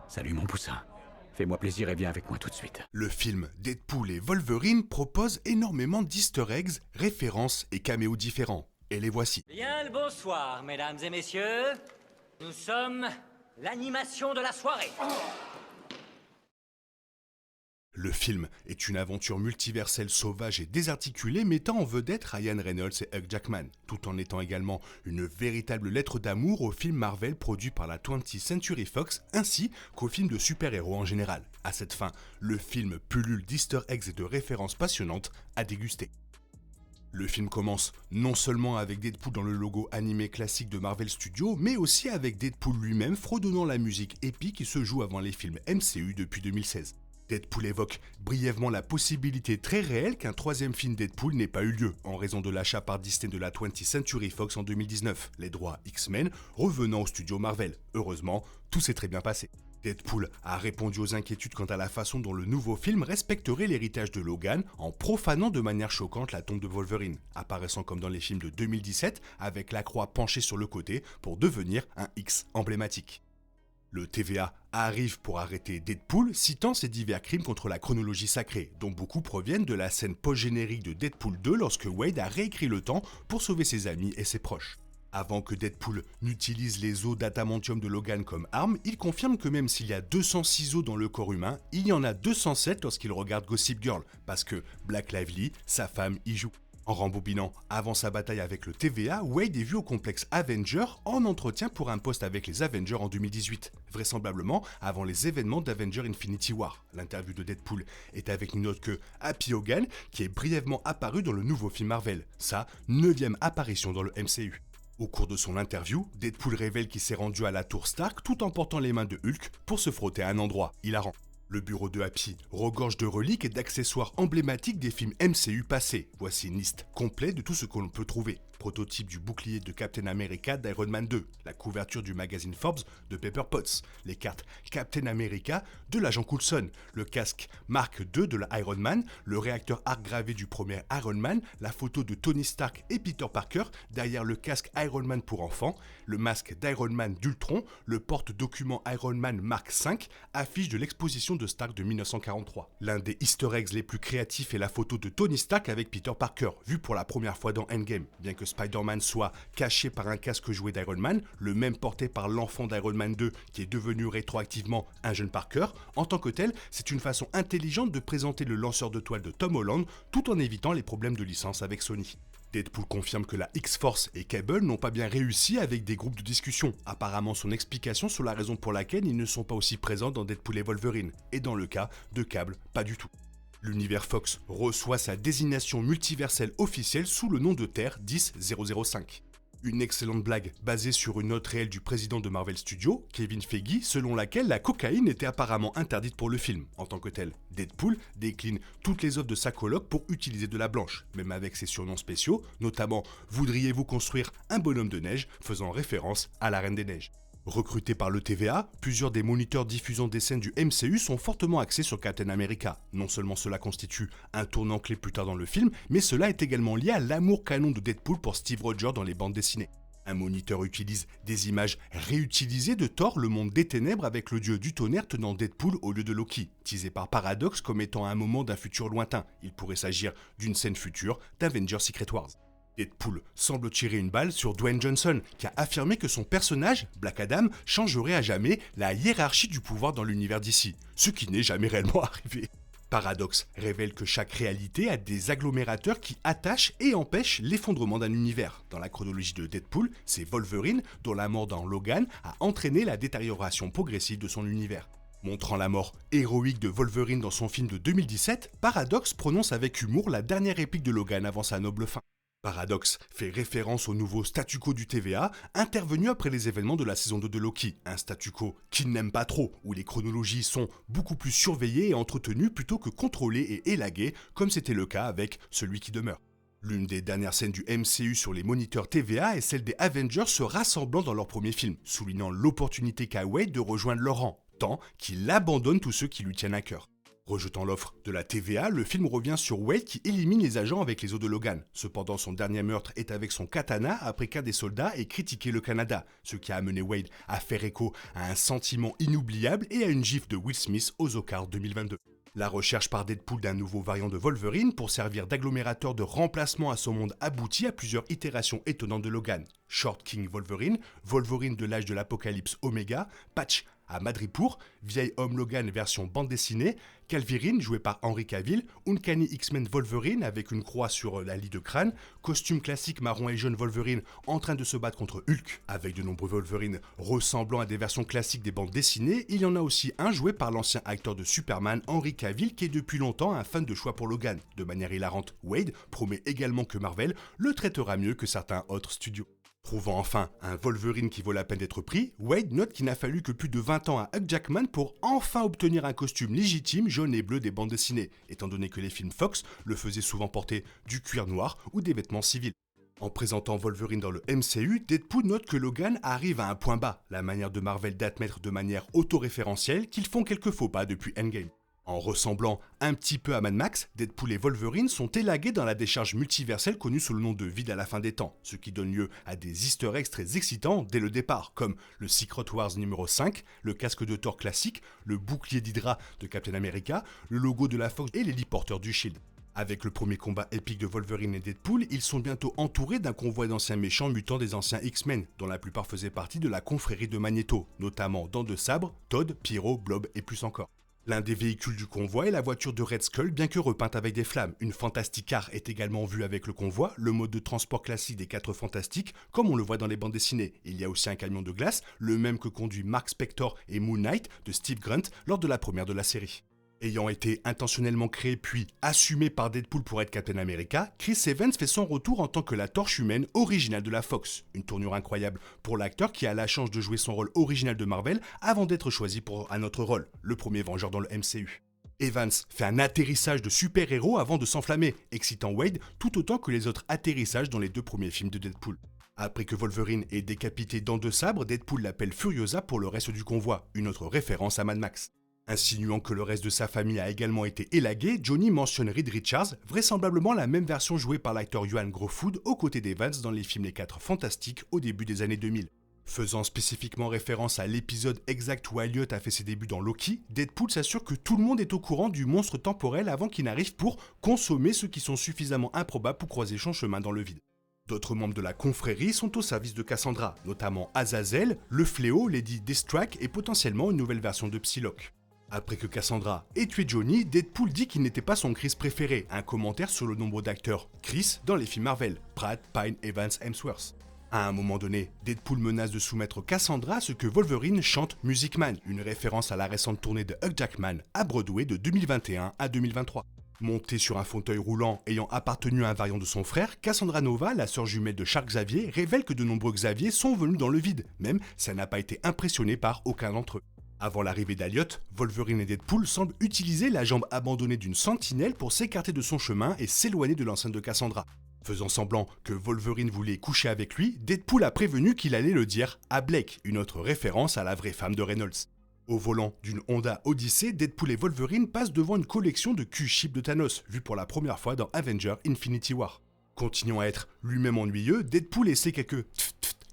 Salut mon poussin. Fais-moi plaisir et viens avec moi tout de suite. Le film Deadpool et Wolverine propose énormément d'easter eggs, références et caméos différents. Et les voici. Bien le bonsoir, mesdames et messieurs. Nous sommes l'animation de la soirée. Le film est une aventure multiverselle sauvage et désarticulée mettant en vedette Ryan Reynolds et Hugh Jackman, tout en étant également une véritable lettre d'amour au film Marvel produit par la 20th Century Fox ainsi qu'aux films de super-héros en général. À cette fin, le film pullule d'easter eggs et de références passionnantes à déguster. Le film commence non seulement avec Deadpool dans le logo animé classique de Marvel Studios, mais aussi avec Deadpool lui-même fredonnant la musique épique qui se joue avant les films MCU depuis 2016. Deadpool évoque brièvement la possibilité très réelle qu'un troisième film Deadpool n'ait pas eu lieu, en raison de l'achat par Disney de la 20th Century Fox en 2019, les droits X-Men revenant au studio Marvel. Heureusement, tout s'est très bien passé. Deadpool a répondu aux inquiétudes quant à la façon dont le nouveau film respecterait l'héritage de Logan en profanant de manière choquante la tombe de Wolverine, apparaissant comme dans les films de 2017 avec la croix penchée sur le côté pour devenir un X emblématique. Le TVA arrive pour arrêter Deadpool, citant ses divers crimes contre la chronologie sacrée, dont beaucoup proviennent de la scène post-générique de Deadpool 2 lorsque Wade a réécrit le temps pour sauver ses amis et ses proches. Avant que Deadpool n'utilise les os d'adamantium de Logan comme arme, il confirme que même s'il y a 206 os dans le corps humain, il y en a 207 lorsqu'il regarde Gossip Girl, parce que Black Lively, sa femme, y joue. En rembobinant avant sa bataille avec le TVA, Wade est vu au complexe Avenger en entretien pour un poste avec les Avengers en 2018, vraisemblablement avant les événements d'Avenger Infinity War. L'interview de Deadpool est avec une autre que Happy Hogan, qui est brièvement apparu dans le nouveau film Marvel, sa 9e apparition dans le MCU. Au cours de son interview, Deadpool révèle qu'il s'est rendu à la tour Stark tout en portant les mains de Hulk pour se frotter à un endroit hilarant. Le bureau de Happy regorge de reliques et d'accessoires emblématiques des films MCU passés. Voici une liste complète de tout ce que l'on peut trouver. Prototype du bouclier de Captain America d'Iron Man 2, la couverture du magazine Forbes de Pepper Potts, les cartes Captain America de l'agent Coulson, le casque Mark II de la Iron Man, le réacteur arc gravé du premier Iron Man, la photo de Tony Stark et Peter Parker derrière le casque Iron Man pour enfants, le masque d'Iron Man d'Ultron, le porte-document Iron Man Mark V, affiche de l'exposition de Stark de 1943. L'un des easter eggs les plus créatifs est la photo de Tony Stark avec Peter Parker, vue pour la première fois dans Endgame, bien que Spider-Man soit caché par un casque joué d'Iron Man, le même porté par l'enfant d'Iron Man 2 qui est devenu rétroactivement un jeune Parker. En tant que tel, c'est une façon intelligente de présenter le lanceur de toile de Tom Holland tout en évitant les problèmes de licence avec Sony. Deadpool confirme que la X-Force et Cable n'ont pas bien réussi avec des groupes de discussion, apparemment son explication sur la raison pour laquelle ils ne sont pas aussi présents dans Deadpool et Wolverine, et dans le cas de Cable, pas du tout. L'univers Fox reçoit sa désignation multiverselle officielle sous le nom de Terre 10005. Une excellente blague basée sur une note réelle du président de Marvel Studios, Kevin Feige, selon laquelle la cocaïne était apparemment interdite pour le film. En tant que tel, Deadpool décline toutes les offres de sa coloc pour utiliser de la blanche, même avec ses surnoms spéciaux, notamment « Voudriez-vous construire un bonhomme de neige ?» faisant référence à la Reine des Neiges. Recrutés par le TVA, plusieurs des moniteurs diffusant des scènes du MCU sont fortement axés sur Captain America. Non seulement cela constitue un tournant clé plus tard dans le film, mais cela est également lié à l'amour canon de Deadpool pour Steve Rogers dans les bandes dessinées. Un moniteur utilise des images réutilisées de Thor, le monde des ténèbres, avec le dieu du tonnerre tenant Deadpool au lieu de Loki, teasé par Paradox comme étant un moment d'un futur lointain. Il pourrait s'agir d'une scène future d'Avengers Secret Wars. Deadpool semble tirer une balle sur Dwayne Johnson, qui a affirmé que son personnage, Black Adam, changerait à jamais la hiérarchie du pouvoir dans l'univers d'ici, ce qui n'est jamais réellement arrivé. Paradox révèle que chaque réalité a des agglomérateurs qui attachent et empêchent l'effondrement d'un univers. Dans la chronologie de Deadpool, c'est Wolverine, dont la mort dans Logan a entraîné la détérioration progressive de son univers. Montrant la mort héroïque de Wolverine dans son film de 2017, Paradox prononce avec humour la dernière réplique de Logan avant sa noble fin. Paradox fait référence au nouveau statu quo du TVA, intervenu après les événements de la saison 2 de Loki, un statu quo qu'il n'aime pas trop, où les chronologies sont beaucoup plus surveillées et entretenues plutôt que contrôlées et élaguées, comme c'était le cas avec Celui qui demeure. L'une des dernières scènes du MCU sur les moniteurs TVA est celle des Avengers se rassemblant dans leur premier film, soulignant l'opportunité qu'a Wade de rejoindre leur rang, tant qu'il abandonne tous ceux qui lui tiennent à cœur. Rejetant l'offre de la TVA, le film revient sur Wade qui élimine les agents avec les os de Logan. Cependant, son dernier meurtre est avec son katana après qu'un des soldats ait critiqué le Canada, ce qui a amené Wade à faire écho à un sentiment inoubliable et à une gifle de Will Smith aux Oscars 2022. La recherche par Deadpool d'un nouveau variant de Wolverine pour servir d'agglomérateur de remplacement à son monde aboutit à plusieurs itérations étonnantes de Logan. Short King Wolverine, Wolverine de l'âge de l'apocalypse Omega, Patch à Madripoor, Vieil Homme Logan version bande dessinée, Calvérine joué par Henry Cavill, Uncanny X-Men Wolverine avec une croix sur la lie de crâne, costume classique marron et jaune Wolverine en train de se battre contre Hulk, avec de nombreux Wolverine ressemblant à des versions classiques des bandes dessinées. Il y en a aussi un joué par l'ancien acteur de Superman Henry Cavill qui est depuis longtemps un fan de choix pour Logan. De manière hilarante, Wade promet également que Marvel le traitera mieux que certains autres studios. Trouvant enfin un Wolverine qui vaut la peine d'être pris, Wade note qu'il n'a fallu que plus de 20 ans à Hugh Jackman pour enfin obtenir un costume légitime jaune et bleu des bandes dessinées, étant donné que les films Fox le faisaient souvent porter du cuir noir ou des vêtements civils. En présentant Wolverine dans le MCU, Deadpool note que Logan arrive à un point bas, la manière de Marvel d'admettre de manière autoréférentielle qu'ils font quelques faux pas depuis Endgame. En ressemblant un petit peu à Mad Max, Deadpool et Wolverine sont élagués dans la décharge multiverselle connue sous le nom de Vide à la fin des temps, ce qui donne lieu à des easter eggs très excitants dès le départ, comme le Secret Wars numéro 5, le casque de Thor classique, le bouclier d'Hydra de Captain America, le logo de la Fox et l'héliporteur du Shield. Avec le premier combat épique de Wolverine et Deadpool, ils sont bientôt entourés d'un convoi d'anciens méchants mutants des anciens X-Men, dont la plupart faisaient partie de la confrérie de Magneto, notamment Dents de Sabre, Todd, Pyro, Blob et plus encore. L'un des véhicules du convoi est la voiture de Red Skull, bien que repeinte avec des flammes. Une Fantastic Car est également vue avec le convoi, le mode de transport classique des 4 Fantastiques, comme on le voit dans les bandes dessinées. Il y a aussi un camion de glace, le même que conduit Mark Spector et Moon Knight de Steve Grunt lors de la première de la série. Ayant été intentionnellement créé puis assumé par Deadpool pour être Captain America, Chris Evans fait son retour en tant que la torche humaine originale de la Fox. Une tournure incroyable pour l'acteur qui a la chance de jouer son rôle original de Marvel avant d'être choisi pour un autre rôle, le premier Vengeur dans le MCU. Evans fait un atterrissage de super-héros avant de s'enflammer, excitant Wade tout autant que les autres atterrissages dans les 2 premiers films de Deadpool. Après que Wolverine ait décapité Dents de Sabre, Deadpool l'appelle Furiosa pour le reste du convoi, une autre référence à Mad Max. Insinuant que le reste de sa famille a également été élagué, Johnny mentionne Reed Richards, vraisemblablement la même version jouée par l'acteur Johan Groffood aux côtés d'Evans dans les films Les 4 Fantastiques au début des années 2000. Faisant spécifiquement référence à l'épisode exact où Elliot a fait ses débuts dans Loki, Deadpool s'assure que tout le monde est au courant du monstre temporel avant qu'il n'arrive pour consommer ceux qui sont suffisamment improbables pour croiser son chemin dans le vide. D'autres membres de la confrérie sont au service de Cassandra, notamment Azazel, le Fléau, Lady Deathstrike et potentiellement une nouvelle version de Psylocke. Après que Cassandra ait tué Johnny, Deadpool dit qu'il n'était pas son Chris préféré, un commentaire sur le nombre d'acteurs Chris dans les films Marvel, Pratt, Pine, Evans, Hemsworth. À un moment donné, Deadpool menace de soumettre Cassandra à ce que Wolverine chante Music Man, une référence à la récente tournée de Hugh Jackman à Broadway de 2021 à 2023. Montée sur un fauteuil roulant ayant appartenu à un variant de son frère, Cassandra Nova, la sœur jumelle de Charles Xavier, révèle que de nombreux Xavier sont venus dans le vide, même si elle n'a pas été impressionnée par aucun d'entre eux. Avant l'arrivée d'Elliot, Wolverine et Deadpool semblent utiliser la jambe abandonnée d'une sentinelle pour s'écarter de son chemin et s'éloigner de l'enceinte de Cassandra. Faisant semblant que Wolverine voulait coucher avec lui, Deadpool a prévenu qu'il allait le dire à Blake, une autre référence à la vraie femme de Reynolds. Au volant d'une Honda Odyssey, Deadpool et Wolverine passent devant une collection de Q-Chips de Thanos, vue pour la première fois dans Avengers Infinity War. Continuant à être lui-même ennuyeux, Deadpool essaie quelques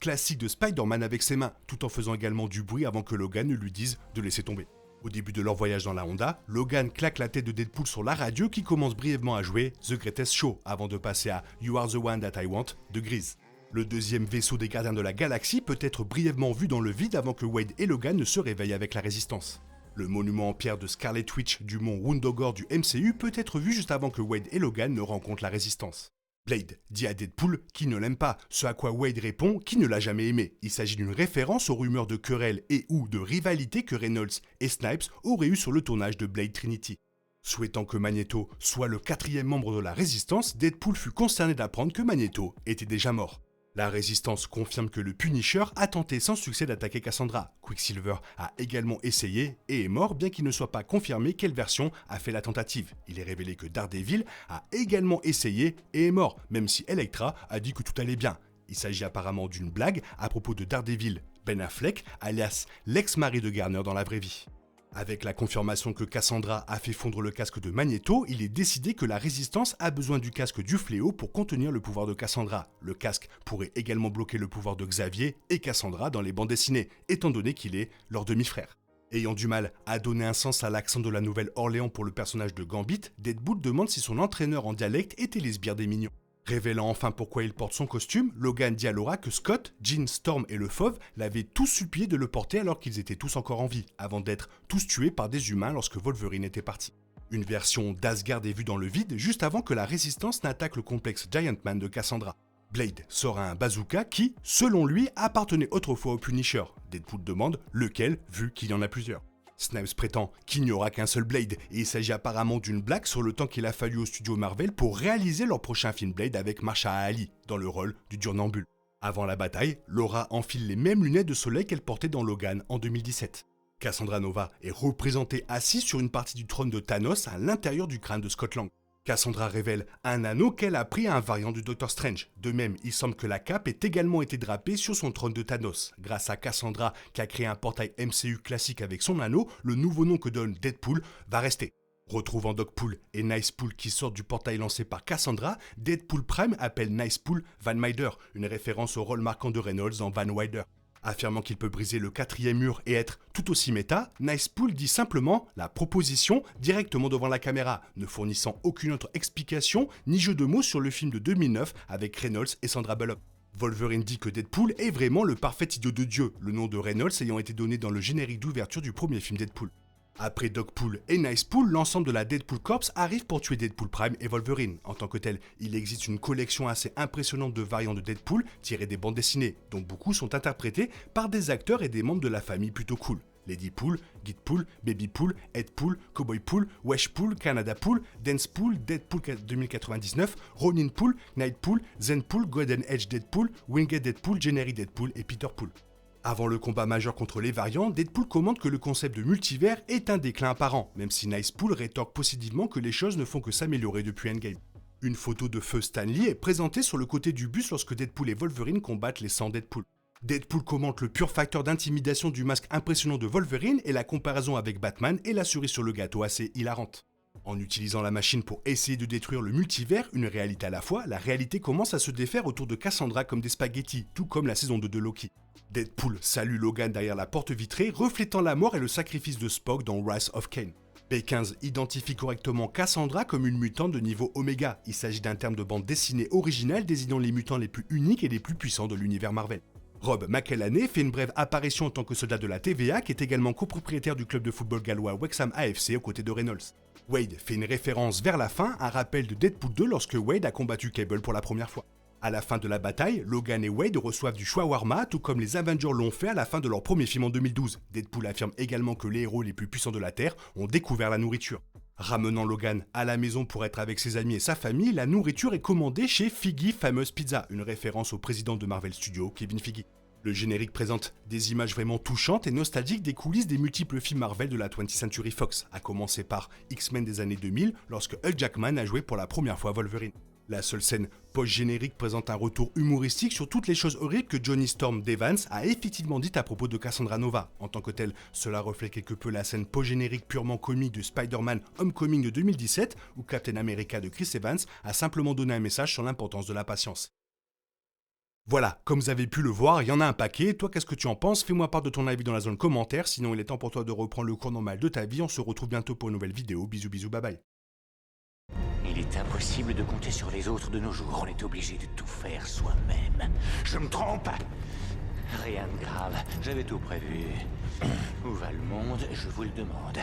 classiques de Spider-Man avec ses mains, tout en faisant également du bruit avant que Logan ne lui dise de laisser tomber. Au début de leur voyage dans la Honda, Logan claque la tête de Deadpool sur la radio qui commence brièvement à jouer The Greatest Show avant de passer à You Are the One That I Want de Grease. Le deuxième vaisseau des Gardiens de la Galaxie peut être brièvement vu dans le vide avant que Wade et Logan ne se réveillent avec la Résistance. Le monument en pierre de Scarlet Witch du mont Wundagore du MCU peut être vu juste avant que Wade et Logan ne rencontrent la Résistance. Blade dit à Deadpool qu'il ne l'aime pas, ce à quoi Wade répond qu'il ne l'a jamais aimé. Il s'agit d'une référence aux rumeurs de querelles et ou de rivalité que Reynolds et Snipes auraient eu sur le tournage de Blade Trinity. Souhaitant que Magneto soit le 4e membre de la Résistance, Deadpool fut consterné d'apprendre que Magneto était déjà mort. La Résistance confirme que le Punisher a tenté sans succès d'attaquer Cassandra. Quicksilver a également essayé et est mort bien qu'il ne soit pas confirmé quelle version a fait la tentative. Il est révélé que Daredevil a également essayé et est mort, même si Elektra a dit que tout allait bien. Il s'agit apparemment d'une blague à propos de Daredevil, Ben Affleck, alias l'ex-mari de Garner dans la vraie vie. Avec la confirmation que Cassandra a fait fondre le casque de Magneto, il est décidé que la Résistance a besoin du casque du Fléau pour contenir le pouvoir de Cassandra. Le casque pourrait également bloquer le pouvoir de Xavier et Cassandra dans les bandes dessinées, étant donné qu'il est leur demi-frère. Ayant du mal à donner un sens à l'accent de la Nouvelle-Orléans pour le personnage de Gambit, Deadpool demande si son entraîneur en dialecte était les sbires des Mignons. Révélant enfin pourquoi il porte son costume, Logan dit à Laura que Scott, Jean, Storm et le Fauve l'avaient tous supplié de le porter alors qu'ils étaient tous encore en vie, avant d'être tous tués par des humains lorsque Wolverine était parti. Une version d'Asgard est vue dans le vide juste avant que la Résistance n'attaque le complexe Giant Man de Cassandra. Blade sort un bazooka qui, selon lui, appartenait autrefois au Punisher. Deadpool demande lequel, vu qu'il y en a plusieurs. Snipes prétend qu'il n'y aura qu'un seul Blade, et il s'agit apparemment d'une blague sur le temps qu'il a fallu au studio Marvel pour réaliser leur prochain film Blade avec Mahershala Ali, dans le rôle du Durnambule. Avant la bataille, Laura enfile les mêmes lunettes de soleil qu'elle portait dans Logan en 2017. Cassandra Nova est représentée assise sur une partie du trône de Thanos à l'intérieur du crâne de Scott Lang. Cassandra révèle un anneau qu'elle a pris à un variant du Doctor Strange. De même, il semble que la cape ait également été drapée sur son trône de Thanos. Grâce à Cassandra, qui a créé un portail MCU classique avec son anneau, le nouveau nom que donne Deadpool va rester. Retrouvant Dogpool et Nicepool qui sortent du portail lancé par Cassandra, Deadpool Prime appelle Nicepool Van Mider, une référence au rôle marquant de Reynolds dans Van Wilder. Affirmant qu'il peut briser le 4e mur et être tout aussi méta, Nicepool dit simplement la proposition directement devant la caméra, ne fournissant aucune autre explication ni jeu de mots sur le film de 2009 avec Reynolds et Sandra Bullock. Wolverine dit que Deadpool est vraiment le parfait idiot de Dieu, le nom de Reynolds ayant été donné dans le générique d'ouverture du premier film Deadpool. Après Dogpool et Nicepool, l'ensemble de la Deadpool Corps arrive pour tuer Deadpool Prime et Wolverine. En tant que tel, il existe une collection assez impressionnante de variants de Deadpool tirés des bandes dessinées, dont beaucoup sont interprétés par des acteurs et des membres de la famille plutôt cool. Ladypool, Gitpool, Babypool, Headpool, Cowboypool, Weshpool, Canadapool, Dancepool, Deadpool 2099, Roninpool, Nightpool, Zenpool, Golden Edge Deadpool, Winged Deadpool, Generic Deadpool et Peterpool. Avant le combat majeur contre les variants, Deadpool commente que le concept de multivers est un déclin apparent, même si Nicepool rétorque positivement que les choses ne font que s'améliorer depuis Endgame. Une photo de feu Stan Lee est présentée sur le côté du bus lorsque Deadpool et Wolverine combattent les 100 Deadpool. Deadpool commente le pur facteur d'intimidation du masque impressionnant de Wolverine et la comparaison avec Batman est la cerise sur le gâteau assez hilarante. En utilisant la machine pour essayer de détruire le multivers, une réalité à la fois, la réalité commence à se défaire autour de Cassandra comme des spaghettis, tout comme la saison 2 de Loki. Deadpool salue Logan derrière la porte vitrée, reflétant la mort et le sacrifice de Spock dans Wrath of Kane. B15 identifie correctement Cassandra comme une mutante de niveau Oméga. Il s'agit d'un terme de bande dessinée originale désignant les mutants les plus uniques et les plus puissants de l'univers Marvel. Rob McElhenney fait une brève apparition en tant que soldat de la TVA, qui est également copropriétaire du club de football gallois Wrexham AFC aux côtés de Reynolds. Wade fait une référence vers la fin, un rappel de Deadpool 2 lorsque Wade a combattu Cable pour la première fois. À la fin de la bataille, Logan et Wade reçoivent du shawarma, tout comme les Avengers l'ont fait à la fin de leur premier film en 2012. Deadpool affirme également que les héros les plus puissants de la Terre ont découvert la nourriture. Ramenant Logan à la maison pour être avec ses amis et sa famille, la nourriture est commandée chez Figgy Famous Pizza, une référence au président de Marvel Studios, Kevin Feige. Le générique présente des images vraiment touchantes et nostalgiques des coulisses des multiples films Marvel de la 20th Century Fox, à commencer par X-Men des années 2000, lorsque Hugh Jackman a joué pour la première fois Wolverine. La seule scène post-générique présente un retour humoristique sur toutes les choses horribles que Johnny Storm Devans a effectivement dites à propos de Cassandra Nova. En tant que tel, cela reflète quelque peu la scène post-générique purement comique de Spider-Man Homecoming de 2017, où Captain America de Chris Evans a simplement donné un message sur l'importance de la patience. Voilà, comme vous avez pu le voir, il y en a un paquet. Toi, qu'est-ce que tu en penses? Fais-moi part de ton avis dans la zone commentaire. Sinon, il est temps pour toi de reprendre le cours normal de ta vie. On se retrouve bientôt pour une nouvelle vidéo. Bisous, bisous, bye bye. Il est impossible de compter sur les autres de nos jours. On est obligé de tout faire soi-même. Je me trompe? Rien de grave. J'avais tout prévu. Où va le monde? Je vous le demande.